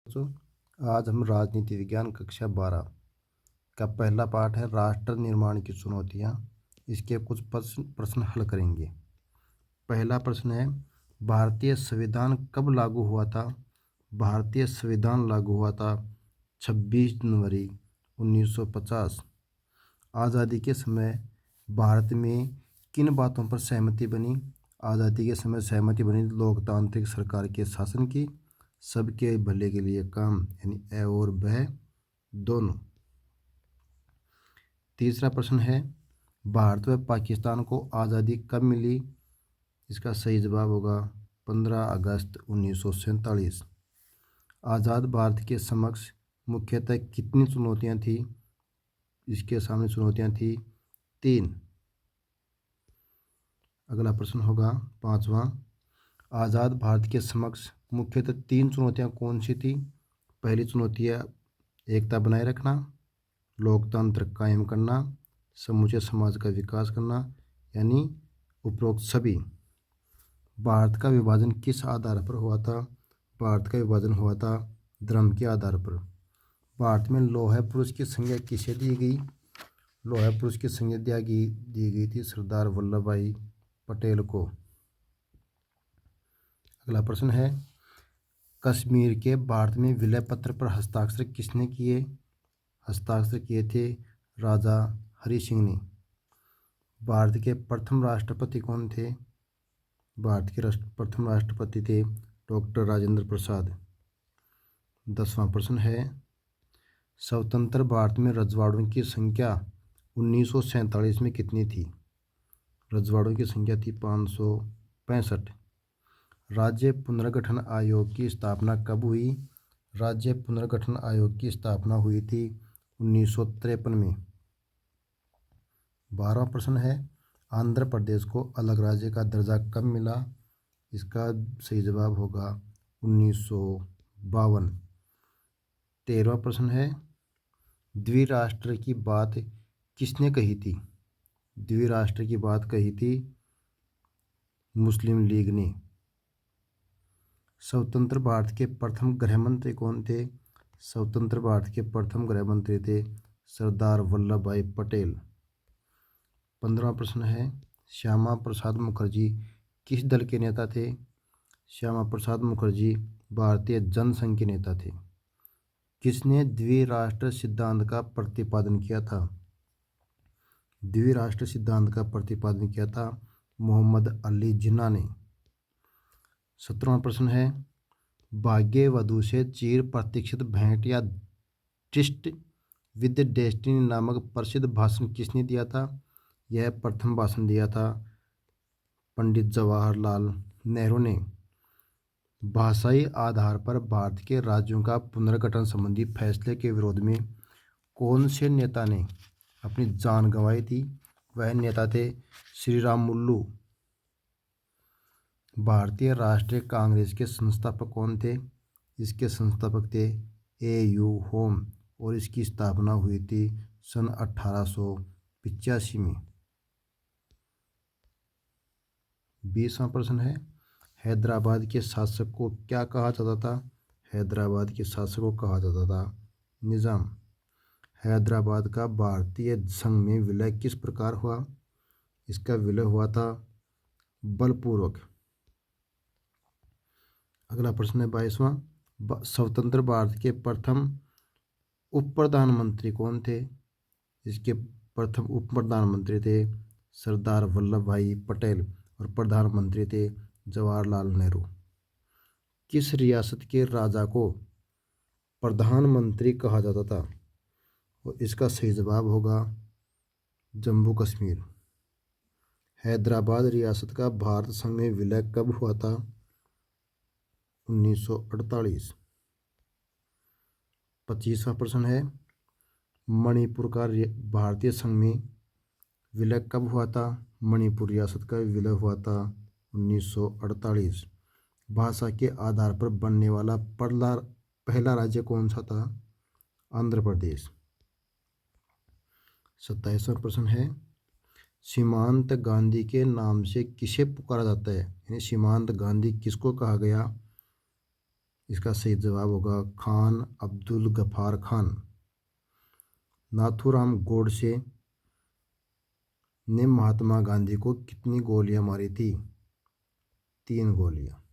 दोस्तों, आज हम राजनीति विज्ञान कक्षा 12 का पहला पाठ है राष्ट्र निर्माण की चुनौतियाँ। इसके कुछ प्रश्न हल करेंगे। पहला प्रश्न है, भारतीय संविधान कब लागू हुआ था? भारतीय संविधान लागू हुआ था 26 जनवरी 1950। आज़ादी के समय भारत में किन बातों पर सहमति बनी? आज़ादी के समय सहमति बनी लोकतांत्रिक सरकार के शासन की, सबके भले के लिए काम यानी ए और वह दोनों। तीसरा प्रश्न है, भारत व पाकिस्तान को आज़ादी कब मिली? इसका सही जवाब होगा 15 अगस्त 1947। आज़ाद भारत के समक्ष मुख्यतः कितनी चुनौतियाँ थी? इसके सामने चुनौतियाँ थी 3। अगला प्रश्न होगा 5वां, आज़ाद भारत के समक्ष मुख्यतः 3 चुनौतियाँ कौन सी थी? पहली चुनौती है एकता बनाए रखना, लोकतंत्र कायम करना, समूचे समाज का विकास करना, यानी उपरोक्त सभी। भारत का विभाजन किस आधार पर हुआ था? भारत का विभाजन हुआ था धर्म के आधार पर। भारत में लौह पुरुष की संज्ञा किसे दी गई? लौह पुरुष की संज्ञा दी गई थी सरदार वल्लभ भाई पटेल को। अगला प्रश्न है, कश्मीर के भारत में विलय पत्र पर हस्ताक्षर किसने किए? हस्ताक्षर किए थे राजा हरि सिंह ने। भारत के प्रथम राष्ट्रपति कौन थे? भारत के प्रथम राष्ट्रपति थे डॉक्टर राजेंद्र प्रसाद। 10वां प्रश्न है, स्वतंत्र भारत में रजवाड़ों की संख्या 1947 में कितनी थी? रजवाड़ों की संख्या थी 565। राज्य पुनर्गठन आयोग की स्थापना कब हुई? राज्य पुनर्गठन आयोग की स्थापना हुई थी 1953 में। 12वां प्रश्न है, आंध्र प्रदेश को अलग राज्य का दर्जा कब मिला? इसका सही जवाब होगा 1952। 13वां प्रश्न है, द्विराष्ट्र की बात किसने कही थी? द्विराष्ट्र की बात कही थी मुस्लिम लीग ने। स्वतंत्र भारत के प्रथम गृह मंत्री कौन थे? स्वतंत्र भारत के प्रथम गृह मंत्री थे सरदार वल्लभ भाई पटेल। 15वां प्रश्न है, श्यामा प्रसाद मुखर्जी किस दल के नेता थे? श्यामा प्रसाद मुखर्जी भारतीय जनसंघ के नेता थे। किसने द्विराष्ट्र सिद्धांत का प्रतिपादन किया था? द्विराष्ट्र सिद्धांत का प्रतिपादन किया था मोहम्मद अली जिन्ना ने। 17वां प्रश्न है, भाग्यवधू से चिर प्रतीक्षित भेंट या ट्रिस्ट विद डेस्टिनी नामक प्रसिद्ध भाषण किसने दिया था? यह प्रथम भाषण दिया था पंडित जवाहरलाल नेहरू ने। भाषाई आधार पर भारत के राज्यों का पुनर्गठन संबंधी फैसले के विरोध में कौन से नेता ने अपनी जान गंवाई थी? वह नेता थे श्री राम मुल्लू। भारतीय राष्ट्रीय कांग्रेस के संस्थापक कौन थे? इसके संस्थापक थे A.U. होम और इसकी स्थापना हुई थी सन 1885 में। 20वां प्रश्न है, हैदराबाद के शासक को क्या कहा जाता था? हैदराबाद के शासक को कहा जाता था निज़ाम। हैदराबाद का भारतीय संघ में विलय किस प्रकार हुआ? इसका विलय हुआ था बलपूर्वक। अगला प्रश्न है 22वां, स्वतंत्र भारत के प्रथम उप प्रधानमंत्री कौन थे? इसके प्रथम उप प्रधानमंत्री थे सरदार वल्लभ भाई पटेल और प्रधानमंत्री थे जवाहरलाल नेहरू। किस रियासत के राजा को प्रधानमंत्री कहा जाता था? और इसका सही जवाब होगा जम्मू कश्मीर। हैदराबाद रियासत का भारत संघ में विलय कब हुआ था? 1948। 25वां प्रश्न है, मणिपुर का भारतीय संघ में विलय कब हुआ था? मणिपुर रियासत का विलय हुआ था 1948। भाषा के आधार पर बनने वाला पहला राज्य कौन सा था? आंध्र प्रदेश। 27वां प्रश्न है, सीमांत गांधी के नाम से किसे पुकारा जाता है? यानी सीमांत गांधी किसको कहा गया? इसका सही जवाब होगा खान अब्दुल गफ्फार खान। नाथूराम गोडसे ने महात्मा गांधी को कितनी गोलियां मारी थी? 3 गोलियां।